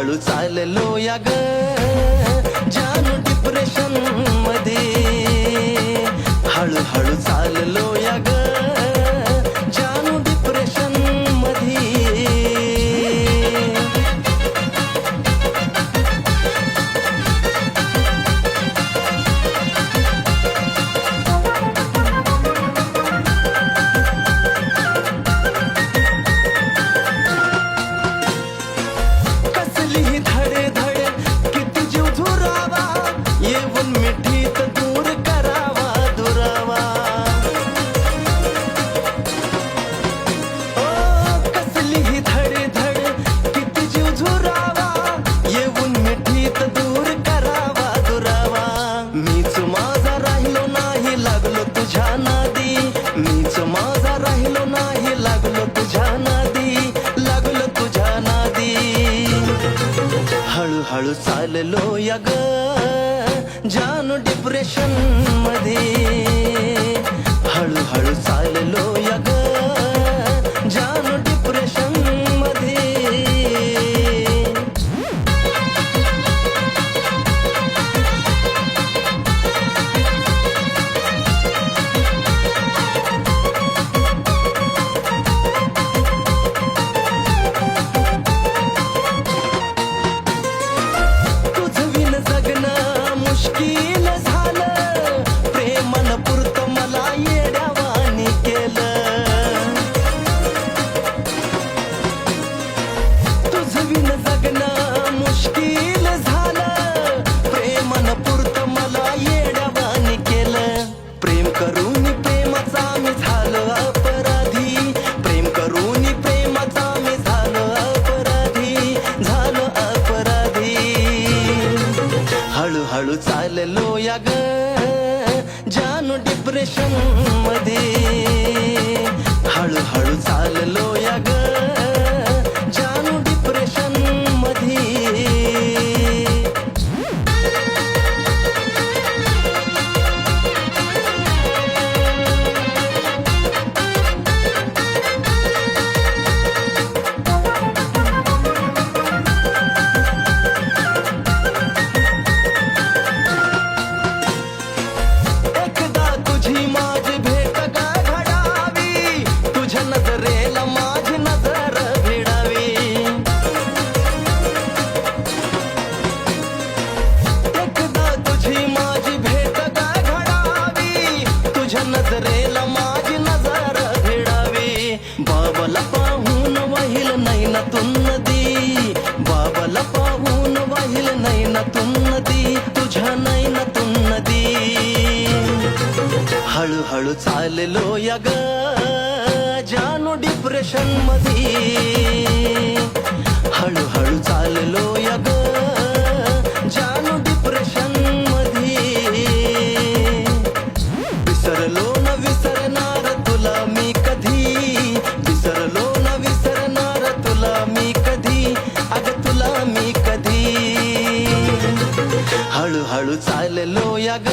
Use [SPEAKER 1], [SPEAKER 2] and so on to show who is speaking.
[SPEAKER 1] हळू चाललो या ग जानू डिप्रेशन मध्ये, हळू चाललो या ग जानू डिप्रेशन मध्ये. येऊन मिठीत दूर करावा दुरावा, ओ कसली ही धडे धड किती जीव झुरावा, येऊन मिठीत दूर करावा दुरावा. मीच माझा राहिलो नाही लागलो तुझ्या नादी, मीच माझा राहिलो नाही लागलो तुझ्या नादी, लागलो तुझ्या नादी. हळू चाललो या ग जानू डिप्रेशन मध्ये, हळू चाललो या ग जानू डिप्रेशन मध्ये. मुश्किल झालं प्रेमानं पुरतं मला येड्यावानी केलं, तुझं विन जगणं मुश्किल झालं प्रेमानं पुरतं मला येड्यावानी केलं. प्रेम करून प्रेमाचा मी झालो अपराधी, प्रेम करून प्रेमाचा मी झालो अपराधी, झालो अपराधी. हळू चाललो या ग जानू डिप्रेशन मध्ये, हळू चाललो या ग जानू डिप्रेशन मध्ये. नजरेला माझी नजर भिडावी, एकदा तुझी माझी भेट घडावी, तुझ्या नजरेला माझी नजर भिडावी. बाबाला पाहून वाहिल नैनातून नदी, बाबाला पाहून वाहिल नैनातून नदी, तुझ्या नैनातून नदी. हळू चाललो या ग जानू डिप्रेशन मध्ये, हळू चाललो या ग जानू डिप्रेशन मध्ये. विसरलो न विसरणार तुला मी कधी, विसरलो न विसरणार तुला मी कधी, अग तुला मी कधी. हळू चाललो या ग